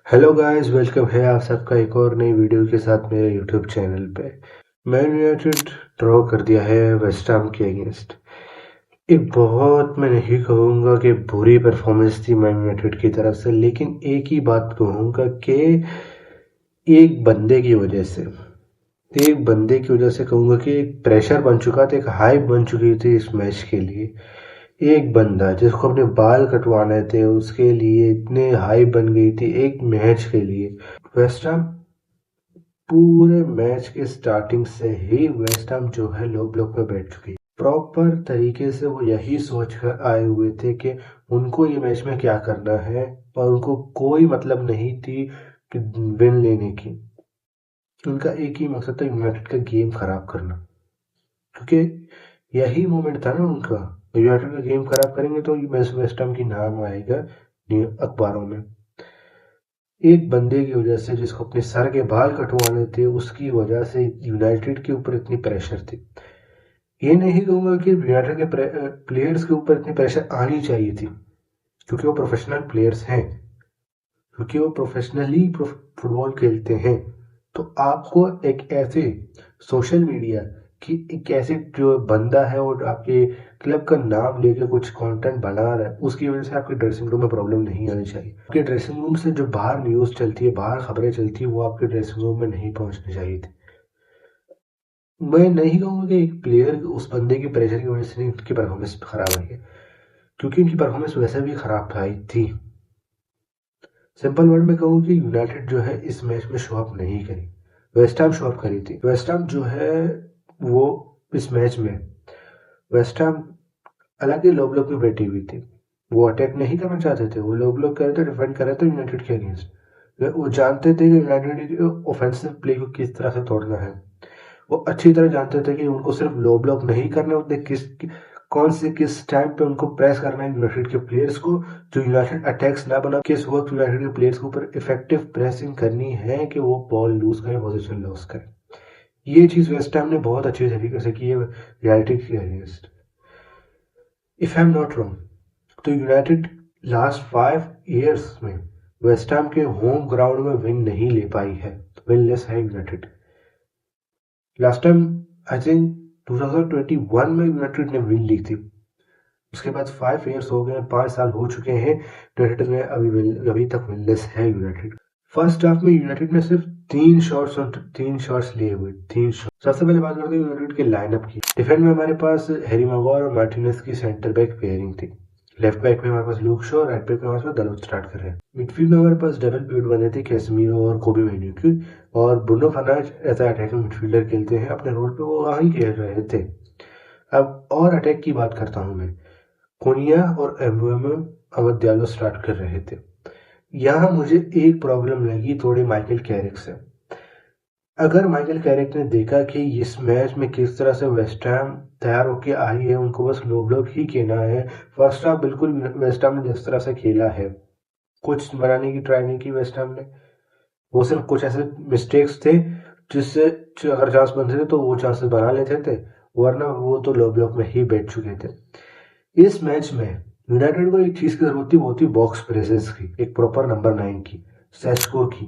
Hello guys, welcome है आप सबका एक और नई वीडियो के साथ मेरे यूट्यूब चैनल पे। मैन यूनाइटेड ड्रॉ कर दिया है वेस्ट हैम के अगेंस्ट। एक बहुत, मैं नहीं कहूँगा कि बुरी परफॉर्मेंस थी मैन यूनाइटेड की तरफ से, लेकिन एक ही बात कहूँगा कि एक बंदे की वजह से कहूँगा कि एक प्रेशर बन चुका था, एक हाइप बन चुकी थी इस मैच के लिए। एक बंदा जिसको अपने बाल कटवाने थे उसके लिए इतने हाइप बन गई थी एक मैच के लिए। वेस्ट हैम पूरे मैच के स्टार्टिंग से ही वेस्ट हैम जो है लो ब्लॉक पे बैठ चुकी है। प्रॉपर तरीके से वो यही सोच कर आए हुए थे कि उनको ये मैच में क्या करना है, और उनको कोई मतलब नहीं थी कि विन लेने की। उनका एक ही मकसद था, यूनाइटेड का गेम खराब करना, क्योंकि यही मोमेंट था ना उनका। यूनाइटेड का गेम खराब करेंगे तो वेस्ट हैम की नाम आएगा अखबारों में। एक बंदे की वजह से, जिसको अपने सर के बाल कटवाने थे, उसकी वजह से यूनाइटेड के ऊपर इतनी प्रेशर थी। ये नहीं कहूंगा कि यूनाइटेड के प्लेयर्स के ऊपर इतनी प्रेशर आनी चाहिए थी, क्योंकि वो प्रोफेशनल प्लेयर्स हैं, क्योंकि वो प्रोफेशनली फुटबॉल खेलते हैं। तो आपको एक ऐसे सोशल मीडिया कि एक ऐसे जो बंदा है और आपके क्लब का नाम लेके कुछ कंटेंट बना रहा है, उसकी वजह से आपके ड्रेसिंग रूम में प्रॉब्लम नहीं आनी चाहिए। आपके ड्रेसिंग रूम से जो बाहर न्यूज़ चलती है, बाहर खबरें चलती है, वो आपके ड्रेसिंग रूम में नहीं पहुंचनी चाहिए थी। मैं नहीं कहूँगा कि एक प्लेयर उस बंदे की प्रेशर की वजह से नहीं, उनकी परफॉर्मेंस खराब आई है, क्योंकि उनकी परफॉर्मेंस वैसे भी खराब आई थी। सिंपल वर्ड में कहूँ कि यूनाइटेड जो है इस मैच में शो अप नहीं करी, वेस्ट हैम शो अप करी थी। वेस्ट हैम जो है वो इस मैच में, वेस्ट हैम अलग ही लो ब्लॉक में बैठी हुई थी। वो अटैक नहीं करना चाहते थे, वो लो ब्लॉक कर रहे थे, डिफेंड कर रहे थे यूनाइटेड के अगेंस्ट। वो जानते थे कि यूनाइटेड के ऑफेंसिव प्ले को किस तरह से तोड़ना है। वो अच्छी तरह जानते थे कि उनको सिर्फ लो ब्लॉक नहीं करना, उन्हें कौन से किस टाइम पे उनको प्रेस करना है यूनाइटेड के प्लेयर्स को, जो यूनाइटेड अटैक्स ना बना, किस वक्त यूनाइटेड के प्लेयर्स के ऊपर इफेक्टिव प्रेसिंग करनी है कि वो बॉल लूज करें, पोजीशन लॉस करें। ये चीज वेस्ट हैम ने बहुत अच्छे तरीके से की है यूनाइटेड के against. If I am not wrong, तो यूनाइटेड लास्ट 5 ईयर्स में वेस्ट हैम के होम ग्राउंड में विन नहीं ले पाई है, विनलेस है United. Last time I think 2021 में यूनाइटेड ने विन ली थी। उसके बाद 5 ईयर्स हो गए, 5 साल हो चुके हैं यूनाइटेड में, अभी तक विनलेस है यूनाइटेड। फर्स्ट हाफ में यूनाइटेड ने सिर्फ 3 शॉट्स लिए हुए, 3 शॉट। सबसे पहले बात करते हैं यूनाइटेड के लाइनअप की। डिफेंस में हमारे पास हैरी मैग्वायर और मार्टिनेज की सेंटर बैक पेयरिंग थी। लेफ्ट बैक में हमारे पास लूक शॉ, राइट बैक में हमारे पास दलोत स्टार्ट कर रहे हैं। मिडफील्ड में हमारे पास डबल पिवट बने थे, कैसेमीरो और कोबी मेन्यू की, और Bruno Fernandes as attacking midfielder खेलते हैं। अपने रोल पे वो वहीं खेल रहे थे। अब और अटैक की बात करता हूँ मैं। कोनिया और एम्बुएमो अवध दियालो स्टार्ट कर रहे थे। यहाँ मुझे एक प्रॉब्लम लगी थोड़ी माइकल कैरिक से। अगर माइकल कैरिक ने देखा कि इस मैच में किस तरह से वेस्ट हैम तैयार होके आई है, उनको बस लो ब्लॉक ही खेलना है, फर्स्ट हाफ बिल्कुल वेस्ट हैम ने जिस तरह से खेला है, कुछ बनाने की ट्राई नहीं की वेस्ट हैम ने। वो सिर्फ कुछ ऐसे मिस्टेक्स थे जिससे अगर चांस बनते थे तो वो चांसेस बना लेते थे, वरना वो तो लो ब्लॉक में ही बैठ चुके थे। इस मैच में यूनाइटेड को एक चीज की जरूरत थी, वो थी बॉक्स प्रेजेंस की, एक प्रॉपर नंबर 9 की, सेस्को की।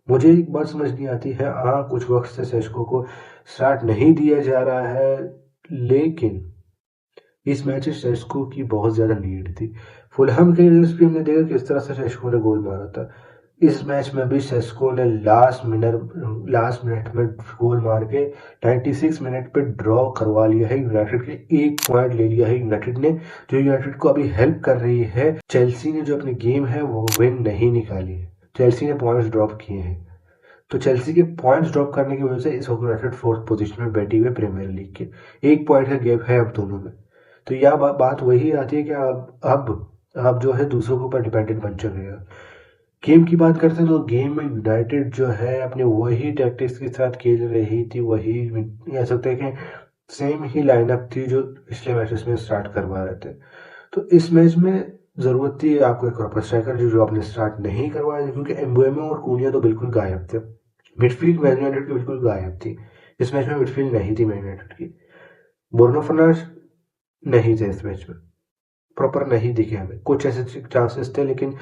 मुझे एक बात समझ नहीं आती है, हाँ कुछ वक्त से सेस्को को स्टार्ट नहीं दिया जा रहा है, लेकिन इस मैच में सेस्को की बहुत ज्यादा नीड थी। फुलहम के अगेंस्ट भी हमने देखा किस तरह से सेस्को ने गोल मारा था। इस मैच में भी सेस्को ने लास्ट मिनट में गोल मार के 96 मिनट पे ड्रॉ करवा लिया है यूनाइटेड के। एक पॉइंट ले लिया है यूनाइटेड ने, जो यूनाइटेड को अभी हेल्प कर रही है। चेल्सी ने जो अपनी गेम है वो विन नहीं निकाली है, चेल्सी ने पॉइंट्स ड्रॉप किए हैं। तो चेल्सी के पॉइंट्स ड्रॉप करने की वजह से इस वक्त यूनाइटेड 4th पोजीशन में बैठी हुई प्रीमियर लीग के। एक पॉइंट का गैप है अब दोनों में। तो यह बात वही आती है कि अब जो है दूसरों के ऊपर डिपेंडेंट बन चुके हैं। गेम की बात करते हैं तो गेम में यूनाइटेड जो है अपने वही टैक्टिक्स के साथ खेल रही थी, वही कह सकते हैं कि सेम ही लाइनअप थी जो पिछले मैचेस में स्टार्ट करवा रहे थे। तो इस मैच में जरूरत थी आपको एक प्रॉपर स्ट्राइकर, जो आपने स्टार्ट नहीं करवाया, क्योंकि एम्बुएमो और कूनिया तो बिल्कुल गायब थे। मिडफील्ड मैन यूनाइटेड की बिल्कुल गायब थी। इस मैच में मिडफील्ड नहीं थी मैन यूनाइटेड की। ब्रूनो फर्नांडिस नहीं थे इस मैच में, प्रॉपर नहीं दिखे हमें। कुछ ऐसे चांसेस थे, लेकिन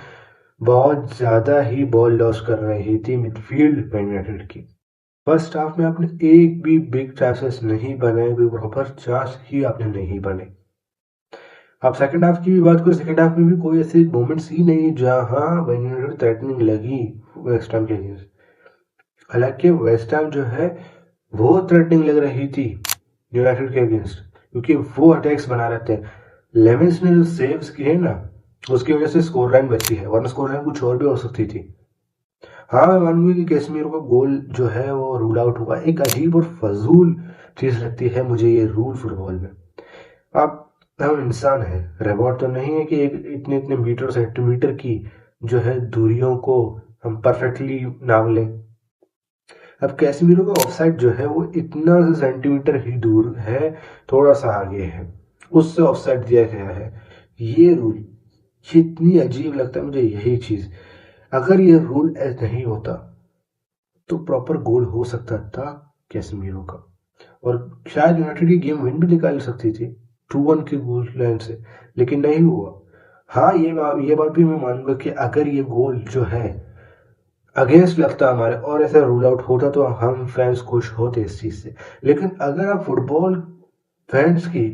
बहुत ज़्यादा ही बॉल लॉस कर रही थी मिडफील्ड मैन यूनाइटेड की। फर्स्ट हाफ में आपने एक भी बिग चांसेस नहीं बनाए, कोई प्रॉपर चांस ही आपने नहीं बने। आप सेकंड हाफ की भी बात करें, सेकंड हाफ में भी कोई ऐसे मोमेंट्स ही नहीं जहां मैन यूनाइटेड थ्रेटनिंग लगी वेस्ट हैम के अगेंस्ट। हालांकि वेस्ट हैम जो है वो थ्रेटनिंग लग रही थी यूनाइटेड के अगेंस्ट, क्योंकि वो अटैक्स बना रहे थे। लेविंस ने जो सेव्स किए ना, उसकी वजह से स्कोर लाइन बची है, वरना स्कोर लाइन कुछ और भी हो सकती थी। हाँ, मैं मानूंगी कि कैसमीरो का गोल जो है वो रूल आउट हुआ। एक अजीब और फजूल चीज लगती है मुझे ये रूल फुटबॉल में। आप हम इंसान हैं, रोबोट तो नहीं है कि एक इतने इतने मीटर सेंटीमीटर की जो है दूरियों को हम परफेक्टली नाप लें। अब कैसेमीरो का ऑफसाइड जो है वो इतना सेंटीमीटर ही दूर है, थोड़ा सा आगे है, उससे ऑफसाइड दिया गया है। ये रूल ये इतनी अजीब लगता है मुझे यही चीज। अगर ये रूल नहीं होता तो प्रॉपर गोल हो सकता था कैसेमीरो का, और शायद यूनाइटेड की गेम विन भी निकाल सकती थी 2-1 की गोल लाइन से, लेकिन नहीं हुआ। हाँ, ये बात भी मैं मानूंगा कि अगर ये गोल जो है अगेंस्ट लगता हमारे और ऐसा रूल आउट होता तो हम फैंस खुश होते इस चीज से। लेकिन अगर आप फुटबॉल फैंस की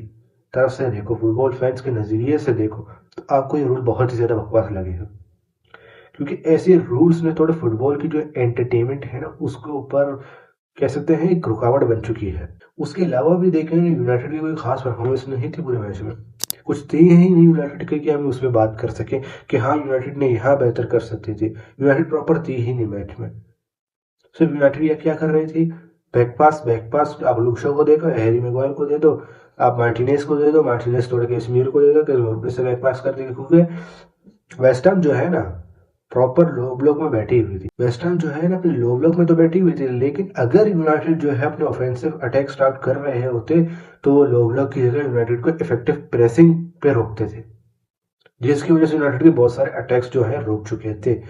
तरफ से देखो, फुटबॉल फैंस के नजरिए से देखो, तो आपको ये रूल बहुत ही ज्यादा बकवास लगेगा, क्योंकि ऐसे रूल्स ने थोड़ा फुटबॉल की जो एंटरटेनमेंट है ना उसके ऊपर कह सकते हैं एक रुकावट बन चुकी है। उसके अलावा भी देखें, यूनाइटेड की कोई खास परफॉर्मेंस नहीं थी पूरे मैच में, कुछ थी ही नहीं यूनाइटेड की कि हम उसमें बात कर सकें कि हाँ यूनाइटेड ने यहाँ बेहतर कर सकती थी। यूनाइटेड प्रॉपर थी ही नहीं मैच में। सिर्फ यूनाइटेड ये क्या कर रही थी, बैक पास आप लुक्शो को देखो, हैरी मैगवायर को दे दो, आप मार्टिनेज को दे दो, मार्टिनेज तोड़ के कैसेमीरो को दे दो, कैसेमीरो से बैक पास कर देंगे, क्योंकि वेस्ट हैम जो है ना प्रॉपर लो ब्लॉक में बैठी हुई थी। वेस्ट हैम जो है ना अपने लो ब्लॉक में तो बैठी हुई थी, लेकिन अगर यूनाइटेड जो है अपने ऑफेंसिव अटैक स्टार्ट कर रहे होते तो वो लो ब्लॉक की जगह यूनाइटेड को इफेक्टिव प्रेसिंग पे रोकते थे, जिसकी वजह से यूनाइटेड के बहुत सारे अटैक्स जो है रुक चुके थे।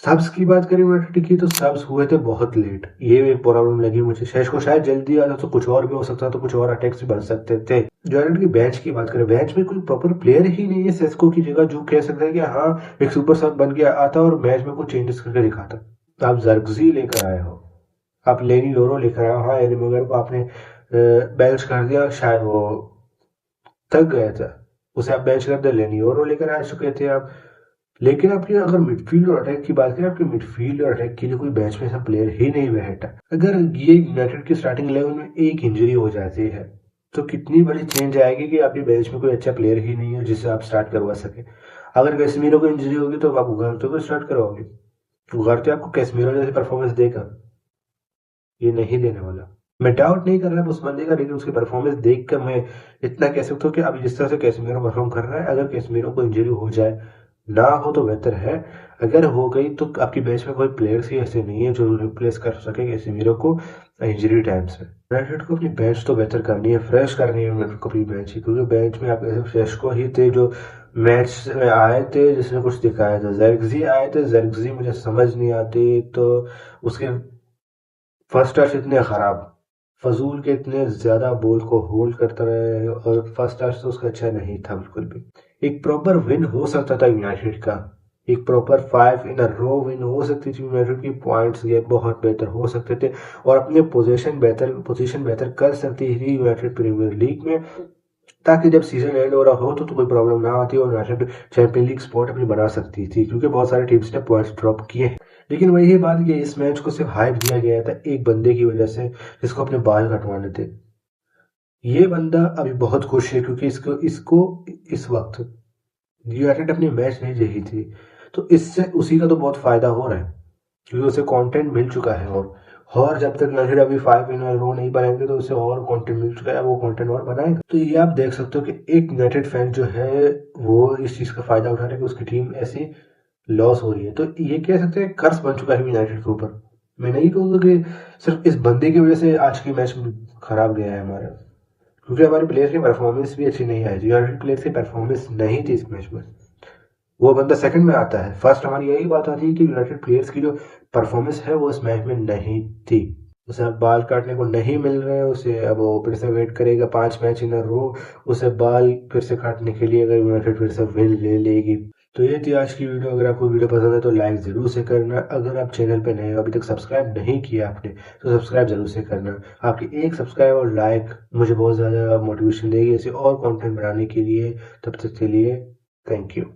सब्स की बात करें यूनाइटेड की, तो सब्स हुए थे बहुत लेट, ये एक प्रॉब्लम लगी मुझे। शेष को शायद जल्दी आता तो कुछ और भी हो सकता, तो कुछ और अटैक्स भी बन सकते थे। यूनाइटेड की बेंच की बात करें, बेंच में कोई प्रॉपर प्लेयर ही नहीं है सेस्को की जगह जो कह सकता है कि हाँ एक सुपर सब बन के आता और मैच में कुछ चेंजेस करके दिखाता। तो आप जर्गजी लेकर आए हो, आप लेनी लोरो लेकर आए हो, हाँ एरी मगर को आपने बेंच कर दिया, शायद वो थक गया था, उसे आप बेंच कर दे, लेनी लोरो लेकर आ चुके थे आप। लेकिन आपकी अगर मिडफील्ड और अटैक की बात करें, आपके मिडफील्ड और अटैक के लिए कोई बेंच में ऐसा प्लेयर ही नहीं बैठा। अगर ये यूनाइटेड की स्टार्टिंग 11 में एक इंजरी हो जाती है तो कितनी बड़ी चेंज आएगी कि आपके बेंच में कोई अच्छा प्लेयर ही नहीं है जिससे आप स्टार्ट करवा सके। अगर कैसेमीरो को इंजरी होगी तो आप उगारते को स्टार्ट करवाओगे, उगारते आपको कैसेमीरो जैसी परफॉर्मेंस देगा, ये नहीं देने वाला। मैं डाउट नहीं कर रहा उस बंदे का, लेकिन उसकी परफॉर्मेंस देख कर मैं इतना कह सकता हूँ कि अभी जिस तरह से कैसेमीरो परफॉर्म कर रहा है, अगर कैसेमीरो को इंजरी हो जाए, ना हो तो बेहतर है, अगर हो गई तो आपकी बेंच में कोई प्लेयर्स ही ऐसे नहीं है जो रिप्लेस कर सके कैसेमीरो को इंजरी टाइम से। यूनाइटेड को अपनी बेंच तो बेहतर करनी है, फ्रेश करनी है यूनाइटेड को अपनी बेंच ही, क्योंकि बेंच में आप ऐसे फ्रेश को ही थे जो मैच में आए थे जिसने कुछ दिखाया था। जर्गजी आए थे, जर्गजी मुझे समझ नहीं आती, तो उसके फर्स्ट टच इतने खराब, फजूल के इतने ज्यादा बॉल को होल्ड करता रहे, और फर्स्ट टच तो उसका अच्छा नहीं था बिल्कुल भी। एक प्रॉपर विन हो सकता था यूनाइटेड का, एक प्रॉपर 5 इन अ रो विन हो सकती थी यूनाइटेड की, पॉइंट्स ये बहुत बेहतर हो सकते थे और अपने पोजीशन बेहतर कर सकती थी यूनाइटेड प्रीमियर लीग में, ताकि जब सीजन एंड हो रहा हो तो कोई प्रॉब्लम ना आती और यूनाइटेड चैंपियन लीग स्पॉट अपनी बना सकती थी, क्योंकि बहुत सारी टीम्स ने पॉइंट्स ड्रॉप किए। लेकिन वही बात कि इस मैच को सिर्फ हाइप दिया गया था एक बंदे की वजह से, जिसको अपने बाल कटवाने थे। ये बंदा अभी बहुत खुश है क्योंकि इसको इसको इस वक्त यूनाइटेड अपनी मैच नहीं जीती थी, तो इससे उसी का तो बहुत फायदा हो रहा है, क्योंकि उसे कंटेंट मिल चुका है। और जब तक यूनाइटेड अभी 5 इन रो नहीं बनाएंगे तो उसे और कंटेंट मिल चुका है, वो कंटेंट और बनाएगा। तो ये आप देख सकते हो कि एक यूनाइटेड फैन जो है वो इस चीज का फायदा उठा रहा है कि उसकी टीम ऐसी लॉस हो रही है। तो ये कह सकते हैं कर्ज बन चुका है यूनाइटेड के ऊपर। मैं नहीं कहूंगा कि सिर्फ इस बंदे की वजह से आज की मैच खराब गया है हमारा, क्योंकि हमारे प्लेयर की परफॉर्मेंस भी अच्छी नहीं आई, यूनाइटेड प्लेयर की परफॉर्मेंस नहीं थी इस मैच में। वो बंदा सेकंड में आता है, फर्स्ट हमारी यही बात आती है कि यूनाइटेड प्लेयर्स की जो परफॉर्मेंस है वो इस मैच में नहीं थी। उसे अब बाल काटने को नहीं मिल रहे हैं, उसे अब वो फिर से वेट करेगा 5 मैच इन रो, उसे बाल फिर से काटने के लिए, अगर यूनाइटेड फिर से विन ले लेगी तो ये थी आज की वीडियो। अगर आपको वीडियो पसंद है तो लाइक ज़रूर से करना। अगर आप चैनल पे नए हो, अभी तक सब्सक्राइब नहीं किया आपने, तो सब्सक्राइब ज़रूर से करना। आपकी एक सब्सक्राइब और लाइक मुझे बहुत ज़्यादा मोटिवेशन देगी ऐसे और कंटेंट बनाने के लिए। तब तक के लिए थैंक यू।